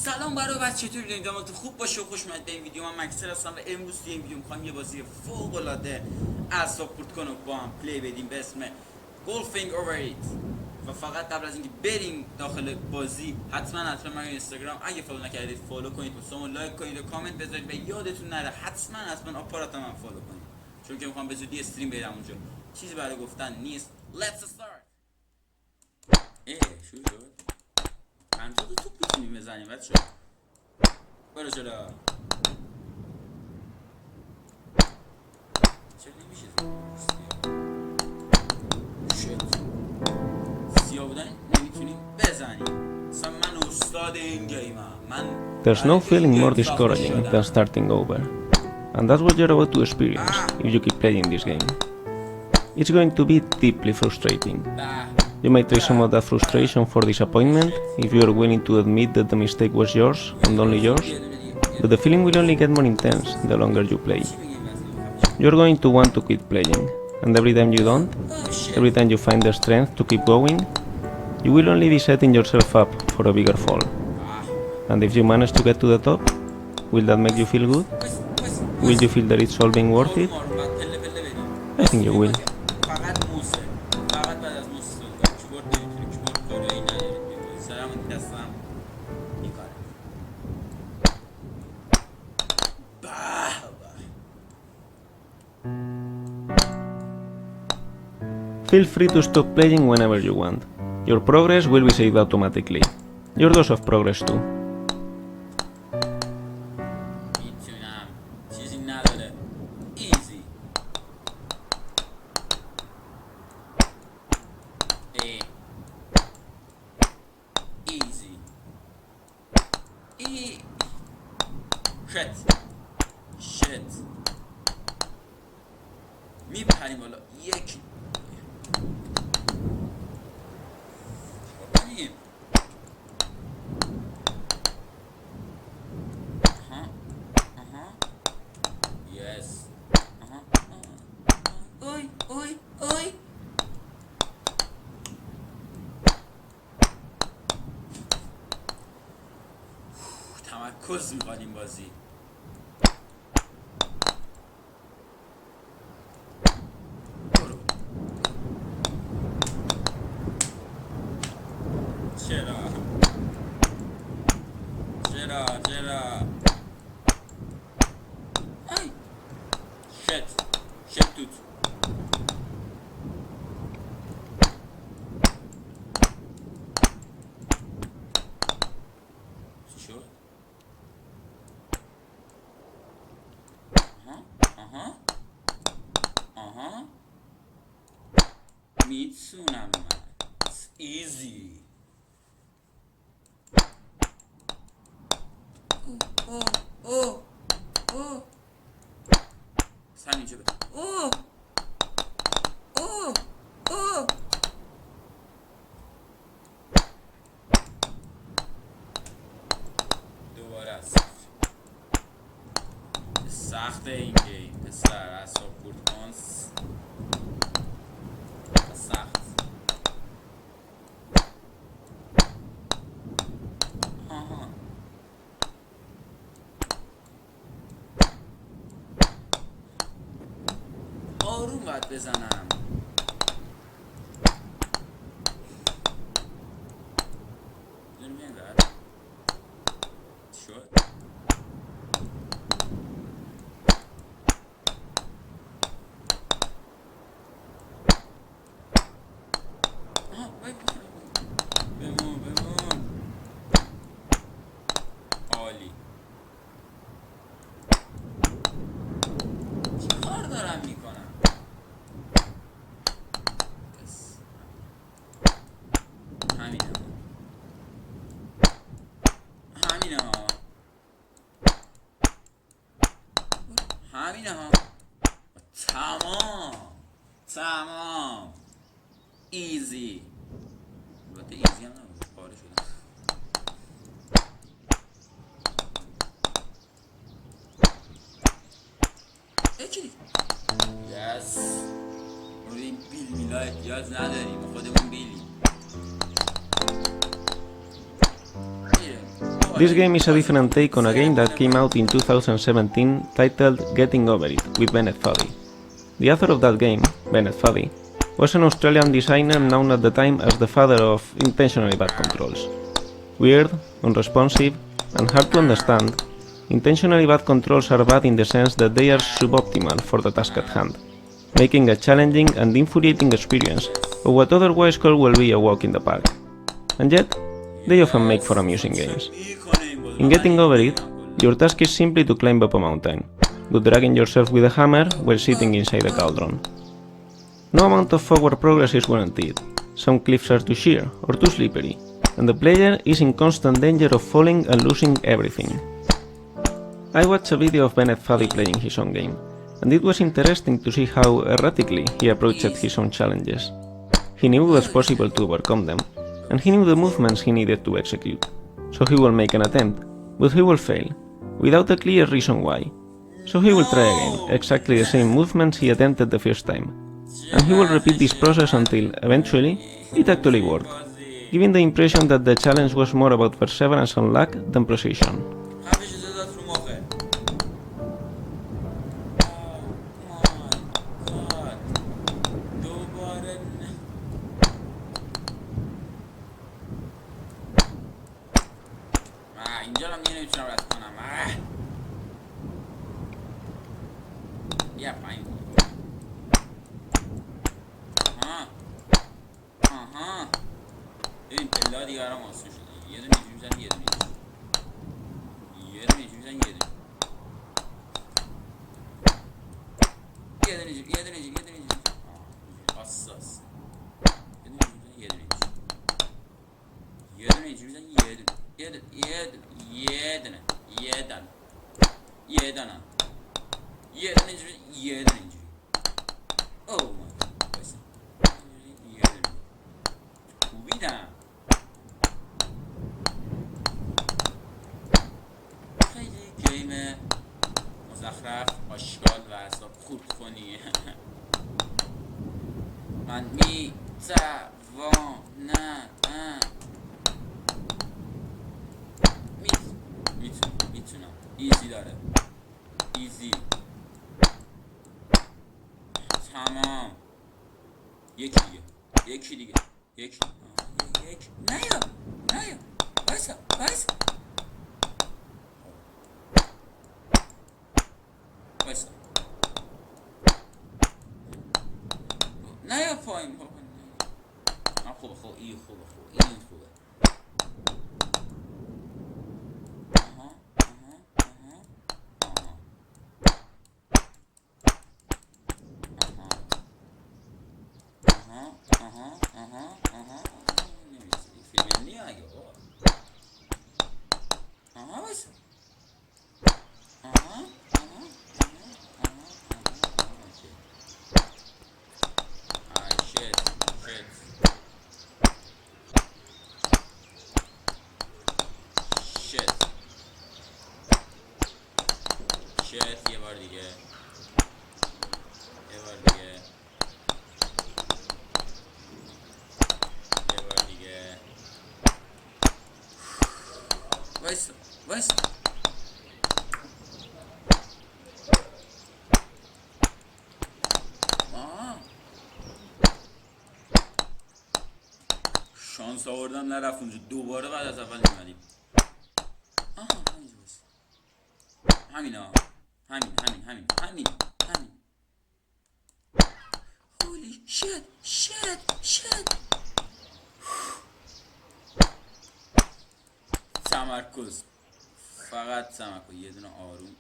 سلام برای بچه، چطوری دارید؟ امیدوارم خوب باشه و خوش اومدید به این ویدیو. من مکسر هستم و امروز توی این ویدیو می‌خوایم یه بازی فوق العاده اعصاب خورد کنه با هم پلی بدیم به اسم گولفینگ اوورید. و فقط قبل از اینکه بریم داخل بازی حتما من اینستاگرام اگه فالو نکردید فالو کنید، پستامو لایک کنید و کامنت بذارید و یادتون نره حتما آپارات من فالو کنید، چون که می‌خوام به زودی استریم برم اونجا. چیزی برای گفتن نیست. Let's start. شروع شد. 50 توپ میتونیم بزنیم بچه. برو جلو. چرا نمیشه سیاه بودن نمیتونیم بزنیم. اصلا من استاد این گیمم. There's no feeling more discouraging than starting over, and that's what you're about to experience if you keep playing this game. It's going to be deeply frustrating. You may trade some of that frustration for disappointment if you are willing to admit that the mistake was yours and only yours, but the feeling will only get more intense the longer you play. You're going to want to quit playing, and every time you don't, every time you find the strength to keep going, you will only be setting yourself up for a bigger fall. And if you manage to get to the top, will that make you feel good? Will you feel that it's all being worth it? I think you will. Feel free to stop playing whenever you want. Your progress will be saved automatically. Your dose of progress too. Shit. میپریم بالا. یک Yes. Oi. تمرکز می‌کنیم این بازی. چرا ای شت توت شد. آها میتونم من. It's easy. همینجا بده. دوباره از سخت این گیم پسر. اعصاب خورد کن. سخت. آروم باید بزنم. دونیم این بر شد. بمون عالی. چی کار دارم میکنم؟ همینه ها. تمام ایزی. البته ایزی هم نبود، پاره شده. اکی یس. این بیل احتیاج نداریم، خودمون بیلیم. میره This game is a different take on a game that came out in 2017 titled Getting Over It with Bennett Foddy. The author of that game, Bennett Foddy, was an Australian designer known at the time as the father of intentionally bad controls. Weird, unresponsive, and hard to understand, intentionally bad controls are bad in the sense that they are suboptimal for the task at hand, making a challenging and infuriating experience of what otherwise could well be a walk in the park. And yet, they often make for amusing games. In Getting Over It, your task is simply to climb up a mountain, good dragging yourself with a hammer while sitting inside a cauldron. No amount of forward progress is guaranteed, some cliffs are too sheer or too slippery, and the player is in constant danger of falling and losing everything. I watched a video of Bennett Foddy playing his own game, and it was interesting to see how erratically he approached his own challenges. He knew it was possible to overcome them, and he knew the movements he needed to execute, so he will make an attempt, but he will fail, without a clear reason why. So he will try again, exactly the same movements he attempted the first time, and he will repeat this process until, eventually, it actually worked, giving the impression that the challenge was more about perseverance and luck than precision. اینجا رو میگه نمیتونم رد کنم. یه پایین بود. آها ببین پلا دیگه برام آسون شده. یه دونه اینجوری میزنی، یه دونه اینجوری، یه دونه اینجوری میزنی، یه دونه اینجوری، یه دونه اینجوری، یه دونه اینجوری حساس، یه دونه اینجوری، یه دونه اینجوری، یه دونه اینجوری میزنی، یه دونه یه دونه اینجوری، یه دونه اینجوری. اوه بس یه دونه کوبیدم. خیلی گیم مزخرف، آشغال و اعصاب خورد کنی. من میتونم ایزی داره، ایزی تمام. یکی دیگه نیا بایسا نیا پایین. خوبه این خوبه. یه بار دیگه وایس شانس آوردم نرفت اونجا، دوباره بعد از اول میمدیم. همین. Holy shit. تمرکز، فقط تمرکز، یه دونه آروم.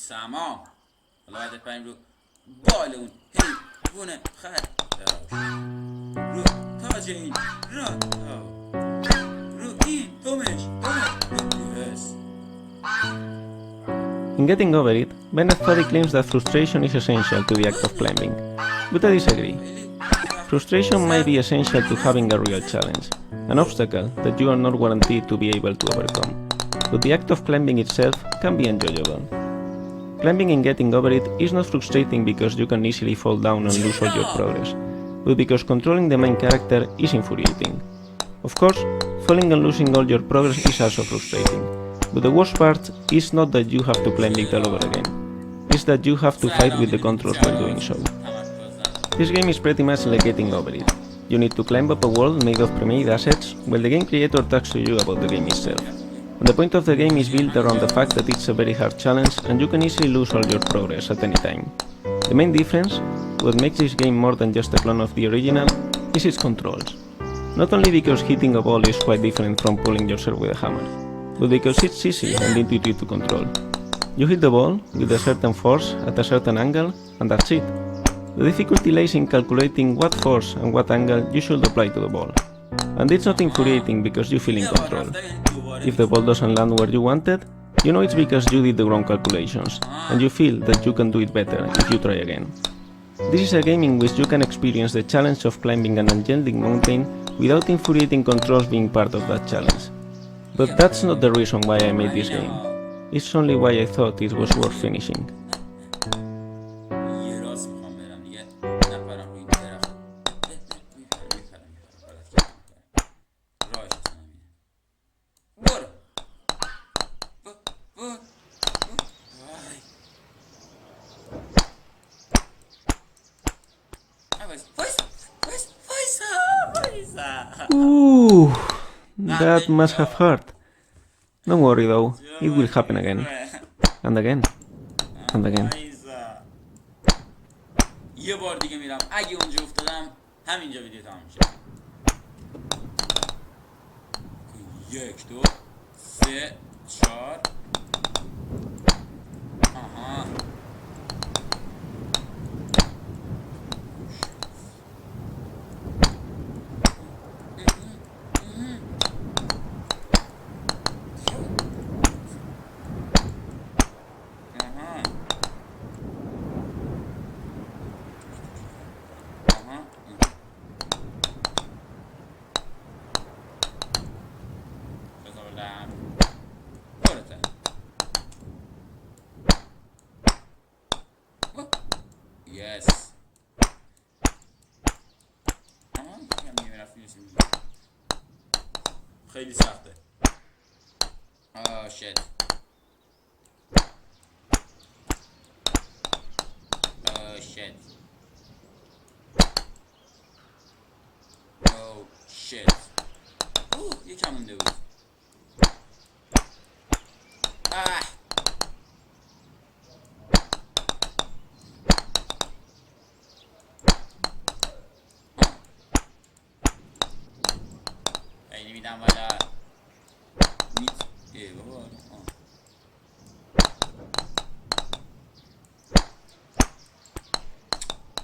تمام. حالا باید بریم رو بال اون حیوان خر، رو تاج این، رو این دومش. In Getting Over It, Bennett Foddy claims that frustration is essential to the act of climbing, but I disagree. Frustration might be essential to having a real challenge, an obstacle that you are not guaranteed to be able to overcome. but the act of climbing itself can be enjoyable. Climbing and getting over it is not frustrating because you can easily fall down and lose all your progress, but because controlling the main character is infuriating. Of course, falling and losing all your progress is also frustrating, but the worst part is not that you have to climb it all over again, it's that you have to fight with the controls while doing so. This game is pretty much like getting over it. You need to climb up a world made of pre-made assets, while the game creator talks to you about the game itself. And the point of the game is built around the fact that it's a very hard challenge and you can easily lose all your progress at any time. The main difference, what makes this game more than just a clone of the original, is its controls. Not only because hitting a ball is quite different from pulling yourself with a hammer, but because it's easy and intuitive to control. You hit the ball with a certain force at a certain angle, and that's it. The difficulty lies in calculating what force and what angle you should apply to the ball. And it's not infuriating because you feel in control. If the ball doesn't land where you wanted, you know it's because you did the wrong calculations, and you feel that you can do it better if you try again. This is a game in which you can experience the challenge of climbing an enchanting mountain without infuriating controls being part of that challenge. But that's not the reason why I made this game. It's only why I thought it was worth finishing. Ooh, that must have hurt. Don't worry though, it will happen again. And again. And again. یه بار دیگه میرم، اگه اونجا افتادم همینجا ویدیو تمام میشه. 1 2 3 4 آها Yes. خیلی سخته. Oh shit. Oh shit. Oh shit. یکم مونده بود. میدم والا بابا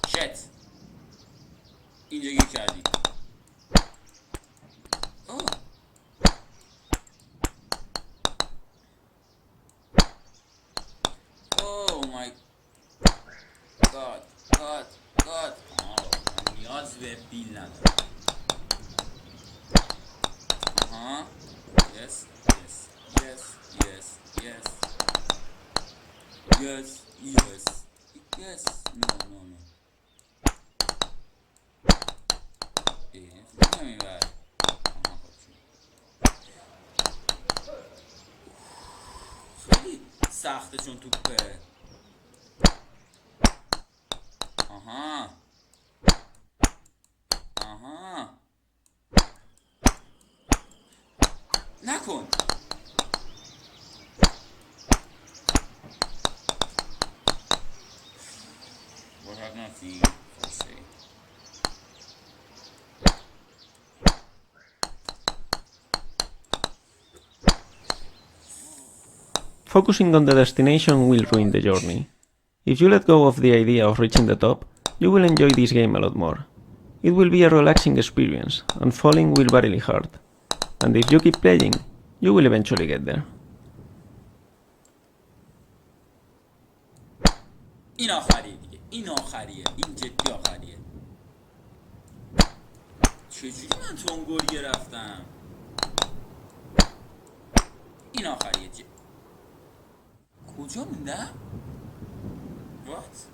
شت اینجا گیر کردی Oh my god نیاز به بیل ندارم Yes. No. نمیبر. خیلی سخته چون توپه. آها. نکن. What have nothing to say. Focusing on the destination will ruin the journey. If you let go of the idea of reaching the top, you will enjoy this game a lot more. It will be a relaxing experience, and falling will be really hard. And if you keep playing, you will eventually get there. این آخریه دیگه. این آخریه. این جدی آخریه. چجوری من تو اون گریه رفتم؟ این آخریه. کجا موندم؟ وات؟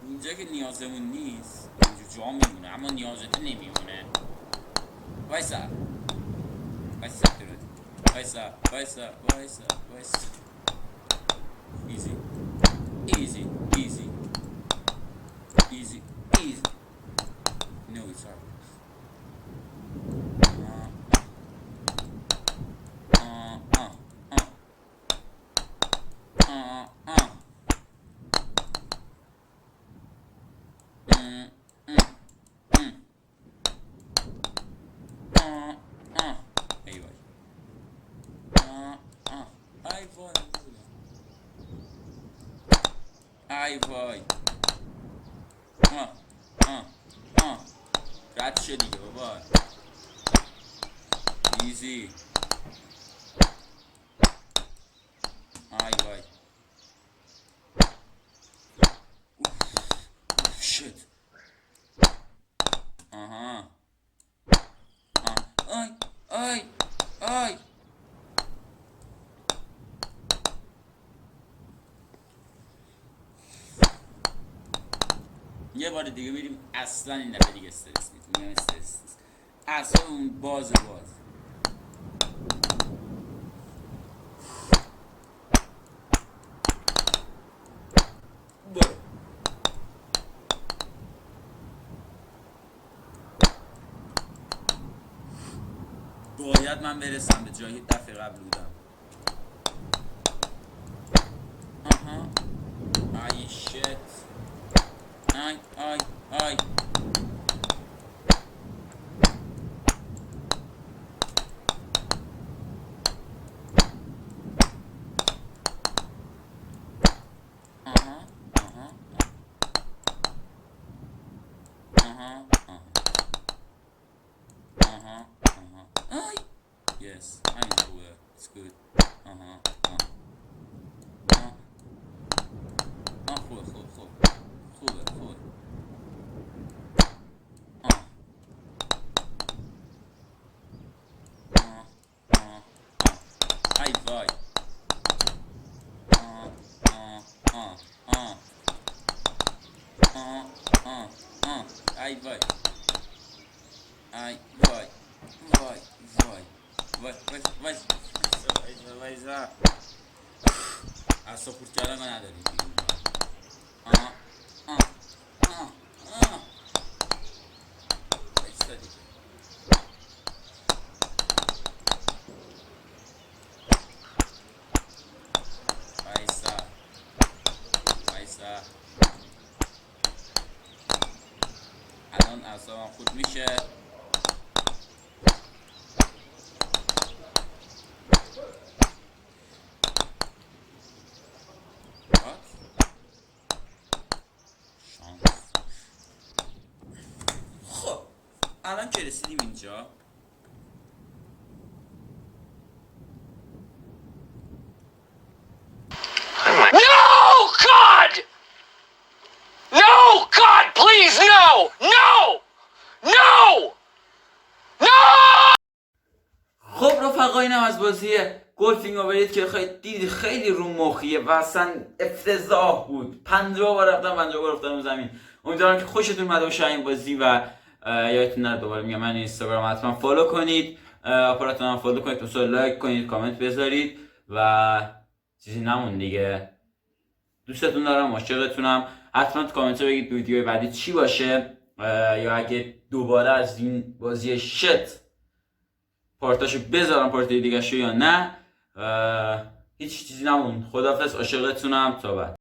اینجا که نیازمون نیست اینجا جا میمونه، اما نیازت نمیمونه. وایسا درود، وایسا. ایزی no it's hard. ای وای رد شد دیگه بابا. ایزی. ای وای شت. آی یه بار دیگه میریم. اصلا این دفعه دیگه استرس میگم استرس اصلا اون باز برو. باید من برسم به جایی دفعه قبل بودم. ای شت. آی yes I'm cool, it's good. خوبه. ای وای ای وای وایزا اصلا خورد کردن نداری. وایسا الان اعصابم خود میشه. خب الان که رسیدیم اینجا خب رفقا اینم از بازی گولفینگ ببرید که دیدید خیلی رو مخیه و اصلا افتضاح بود. 50 بار رفتم 50 بار افتادم زمین. امیدوارم که خوشتون اومده باشه این بازی و یادتون نره دوباره میگم من اینستاگرام حتما فالو کنید، آپاراتون هم فالو کنید، دوست لایک کنید، کامنت بذارید و چیزی نمون دیگه. دوستتون دارم، عاشقتونم. حتما تو کامنت بگید ویدیو بعدی چی باشه یا اگه دوباره از این بازی شت پارتاشو بذارم پارت دیگه شو یا نه. هیچ چیزی نمون. خداحافظ، عاشقتونم، تا بعد.